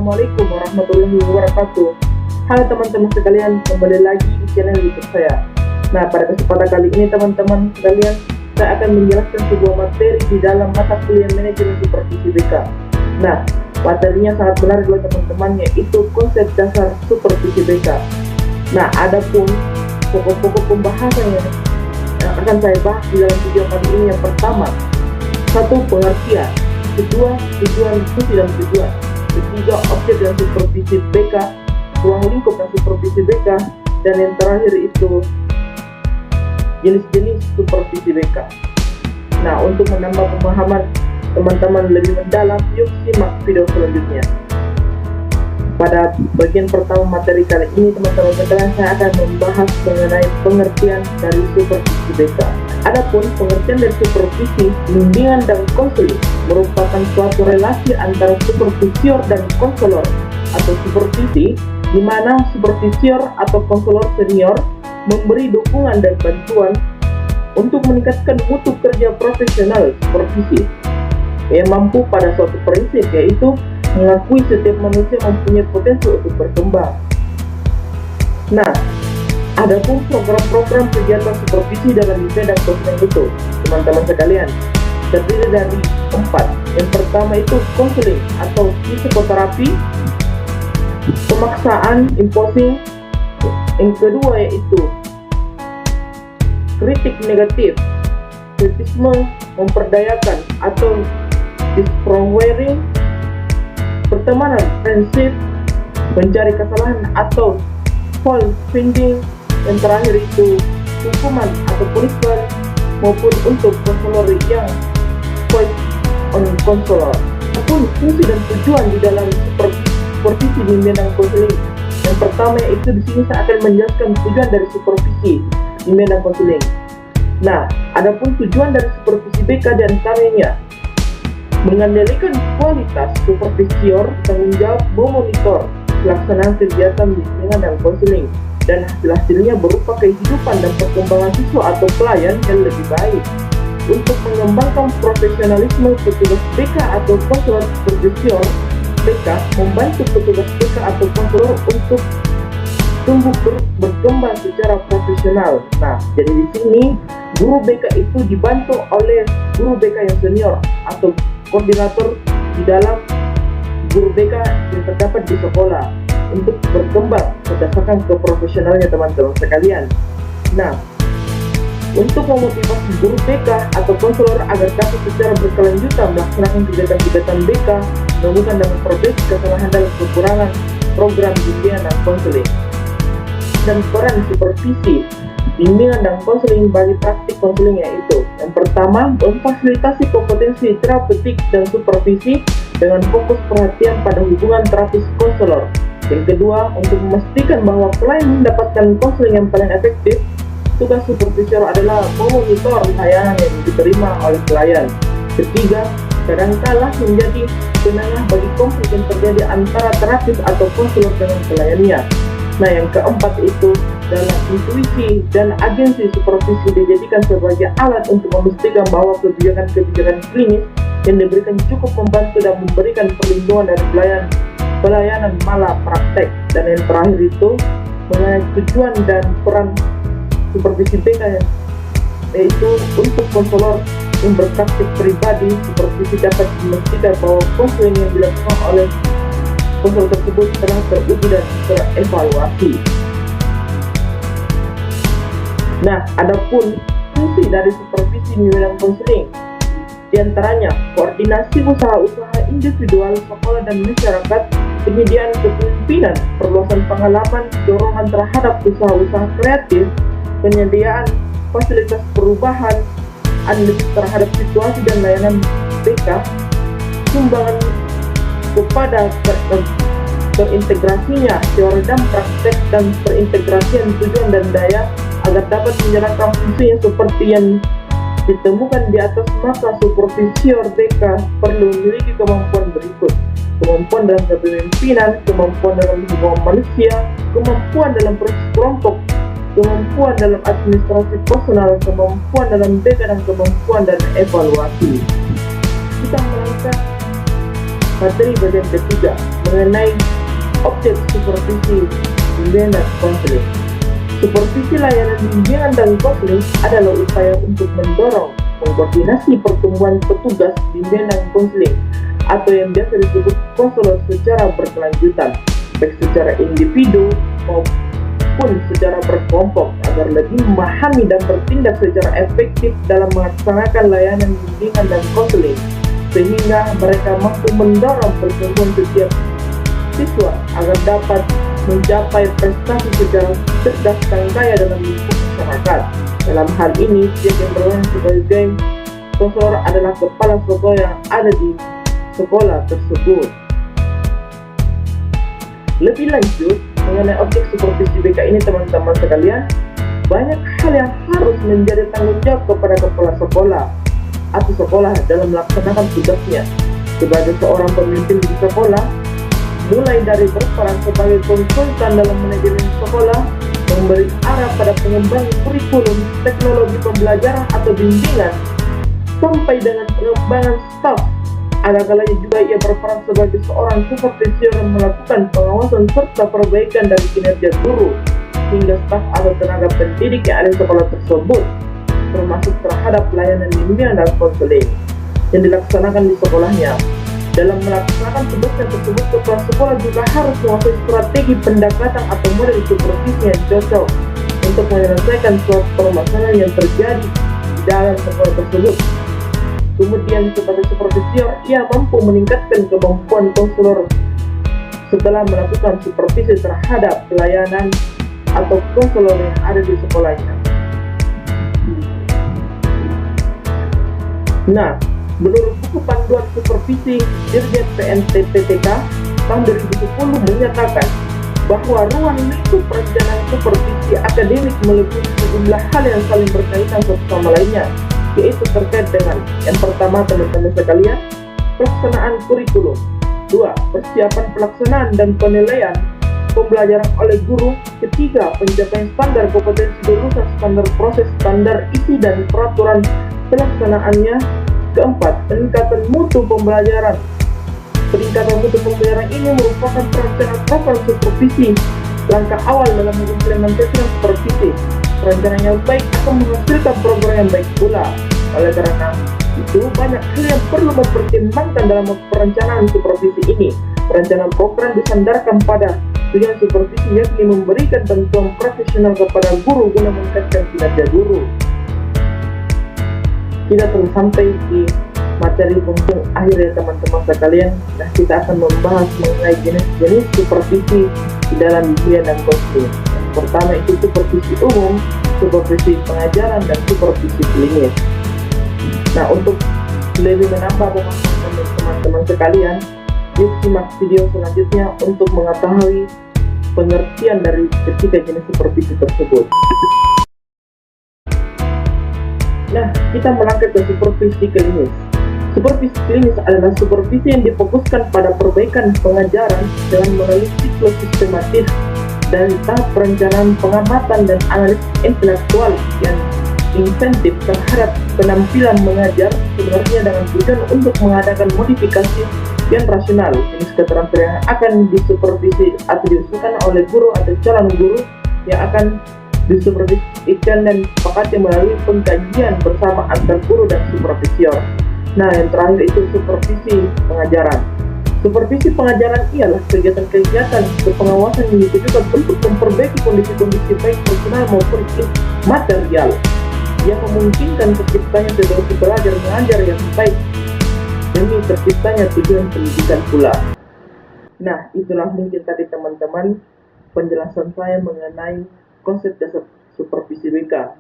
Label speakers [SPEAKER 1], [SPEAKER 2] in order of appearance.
[SPEAKER 1] Assalamualaikum warahmatullahi wabarakatuh. Halo teman-teman sekalian, kembali lagi di channel YouTube saya. Nah, pada kesempatan kali ini teman-teman sekalian, saya akan menjelaskan sebuah materi di dalam mata kuliah manajemen supervisi BK. Nah, materinya sangat menarik buat teman-teman, yaitu konsep dasar supervisi BK. Nah, adapun pokok-pokok pembahasan yang akan saya bahas di dalam video kali ini, yang pertama, satu, pengertian. Kedua, tujuan fungsi dan tujuan. Ketiga, objek dan supervisi BK, ruang lingkup dan supervisi BK, dan yang terakhir itu jenis-jenis supervisi BK. Nah, untuk menambah pemahaman teman-teman lebih mendalam, yuk simak video selanjutnya. Pada bagian pertama materi kali ini, teman-teman sekalian, saya akan membahas mengenai pengertian dari supervisi BK. Adapun pengertian dari supervisi, bimbingan dan konseling merupakan suatu relasi antara supervisor dan konselor atau supervisi, di mana supervisor atau konselor senior memberi dukungan dan bantuan untuk meningkatkan mutu kerja profesional supervisi yang mampu pada suatu prinsip, yaitu mengakui setiap manusia mempunyai potensi untuk berkembang. Nah, adapun program-program kegiatan supervisi dalam bidang konseling itu, teman-teman sekalian, terdiri dari 4. Yang pertama itu konseling atau psikoterapi, pemaksaan, imposing. Yang kedua yaitu kritik negatif, kritisme, memperdayakan atau disempowering, pertemanan, prinsip, mencari kesalahan atau fault finding. Yang terakhir itu hukuman atau punishment, maupun untuk konselor yang point on konselor. Apapun fungsi dan tujuan di dalam supervisi di bidang konseling. Yang pertama yaitu di sini saya akan menjelaskan tujuan dari supervisi di bidang konseling. Nah, adapun tujuan dari supervisi BK di antaranya mengendalikan kualitas supervisor, tanggung jawab memonitor pelaksanaan kegiatan bimbingan dan konseling, dan hasil-hasilnya berupa kehidupan dan perkembangan siswa atau pelayan yang lebih baik. Untuk mengembangkan profesionalisme petugas BK atau konselor supervisor, BK membantu petugas BK atau konselor untuk tumbuh berkembang secara profesional. Nah, jadi di sini guru BK itu dibantu oleh guru BK yang senior atau koordinator di dalam guru BK yang terdapat di sekolah untuk berkembang berdasarkan keprofesionalnya teman-teman sekalian. Nah, untuk memotivasi guru BK atau konselor agar dapat secara berkelanjutan melaksanakan kegiatan-kegiatan BK, menemukan dan memperbaiki kesalahan dan kekurangan program bimbingan dan konseling. Dan peran supervisi bimbingan dan konseling bagi praktik konseling yaitu yang pertama, memfasilitasi kompetensi terapeutik dan supervisi dengan fokus perhatian pada hubungan terapis konselor. Yang kedua, untuk memastikan bahwa klien mendapatkan konseling yang paling efektif, tugas supervisor adalah memonitor layanan yang diterima oleh klien. Ketiga, kadangkala menjadi penengah bagi konflik yang terjadi antara terapis atau konselor dengan kliennya. Nah, yang keempat itu dalam intuisi dan agensi supervisi dijadikan sebagai alat untuk memastikan bahwa kebijakan-kebijakan klinis yang diberikan cukup membantu dan memberikan perlindungan dari pelayanan malah praktek. Dan yang terakhir itu mengenai tujuan dan peran supervisi BK, yaitu untuk konselor yang berpraktik pribadi, supervisi dapat memastikan bahwa konseling yang dilakukan oleh konselor tersebut telah teruji dan terevaluasi. Nah, adapun fungsi dari supervisi di bidang konseling, diantaranya koordinasi usaha-usaha individual, sekolah dan masyarakat, penyediaan kepemimpinan, perluasan pengalaman, dorongan terhadap usaha-usaha kreatif, penyediaan fasilitas perubahan, analisis terhadap situasi dan layanan BK, sumbangan kepada terintegrasinya teori dan praktek dan perintegrasian tujuan dan daya agar dapat menjalankan fungsinya seperti yang ditemukan di atas. Maka supervisor BK perlu memiliki kemampuan berikut: kemampuan dalam kepemimpinan, kemampuan dalam hubungan manusia, kemampuan dalam proses kelompok, kemampuan dalam administrasi personal, kemampuan dalam BK, dan kemampuan dan evaluasi. Kita melangkah materi bagian ketiga mengenai objek supervisi bimbingan dan konseling. Supervisi layanan bimbingan dan konseling adalah upaya untuk mendorong mengkoordinasi pertumbuhan petugas bimbingan dan konseling atau yang biasa disebut konselor secara berkelanjutan, baik secara individu maupun secara berkelompok, agar lebih memahami dan bertindak secara efektif dalam melaksanakan layanan bimbingan dan konseling, sehingga mereka mampu mendorong pertumbuhan setiap siswa agar dapat mencapai prestasi secara cerdas dan kaya dalam lingkup masyarakat. Dalam hal ini, pihak yang berwenang sebagai konselor adalah kepala sekolah yang ada di sekolah tersebut. Lebih lanjut, mengenai objek supervisi BK ini teman-teman sekalian, banyak hal yang harus menjadi tanggung jawab kepada kepala sekolah atau sekolah dalam melaksanakan tugasnya sebagai seorang pemimpin di sekolah, mulai dari berperan sebagai konsultan dalam manajemen sekolah, memberi arah pada pengembangan kurikulum, teknologi pembelajaran atau bimbingan, sampai dengan pengembangan staf. Ada kalanya juga ia berperan sebagai seorang supervisor yang melakukan pengawasan serta perbaikan dari kinerja guru hingga staf atau tenaga pendidik yang ada di sekolah tersebut, termasuk terhadap layanan bimbingan dan konseling yang dilaksanakan di sekolahnya. Dalam melaksanakan tugasnya tersebut, kepala sekolah juga harus menguasai strategi pendekatan atau model supervisi yang cocok untuk menyelesaikan suatu permasalahan yang terjadi di dalam sekolah tersebut. Kemudian sebagai supervisor, ia mampu meningkatkan kemampuan konselor setelah melakukan supervisi terhadap pelayanan atau konselor yang ada di sekolahnya. Nah, menurut buku panduan supervisi Dirjen PNTPTK tahun 2010 menyatakan bahwa ruang lingkup perencanaan supervisi akademik meliputi sejumlah hal yang saling berkaitan satu sama lainnya, yaitu terkait dengan yang pertama teman-teman sekalian, pelaksanaan kurikulum. 2. Persiapan pelaksanaan dan penilaian pembelajaran oleh guru. 3. Pencapaian standar kompetensi lulusan, standar proses, standar isi dan peraturan pelaksanaannya. 4. Peningkatan mutu pembelajaran. Peningkatan mutu pembelajaran ini merupakan perencanaan program supervisi, langkah awal dalam mengimplementasikan supervisi. Perencanaan yang baik akan menghasilkan program yang baik pula. Oleh karena itu, banyak hal yang perlu mempertimbangkan dalam perencanaan supervisi ini. Perencanaan program disandarkan pada tujuan supervisi, yakni memberikan bantuan profesional kepada guru guna meningkatkan kinerja guru. Kita telah sampai di materi penting akhir ya teman-teman sekalian. Nah, kita akan membahas mengenai jenis-jenis supervisi di dalam bimbingan dan konseling. Yang pertama itu supervisi umum, supervisi pengajaran, dan supervisi klinis. Nah, untuk lebih menambah pemahaman teman-teman sekalian, yuk simak video selanjutnya untuk mengetahui pengertian dari ketiga jenis supervisi tersebut. Nah, kita melangkah ke supervisi klinis. Supervisi klinis adalah supervisi yang difokuskan pada perbaikan pengajaran dengan melalui siklus sistematis dan tahap perencanaan, pengamatan, dan analisis intelektual yang insentif terhadap penampilan mengajar, sebenarnya dengan tujuan untuk mengadakan modifikasi yang rasional. Jenis keterampilan yang akan disupervisi atau diusulkan oleh guru atau calon guru yang akan disupervisikan dan disepakati melalui pengkajian bersama antar guru dan supervisor. Nah, yang terakhir itu supervisi pengajaran. Supervisi pengajaran ialah kegiatan-kegiatan pengawasan yang ditujukan untuk memperbaiki kondisi-kondisi baik personal maupun material yang memungkinkan terciptanya situasi belajar mengajar yang baik demi terciptanya tujuan pendidikan pula. Nah, itulah mungkin tadi teman-teman penjelasan saya mengenai konsep dasar supervisi BK.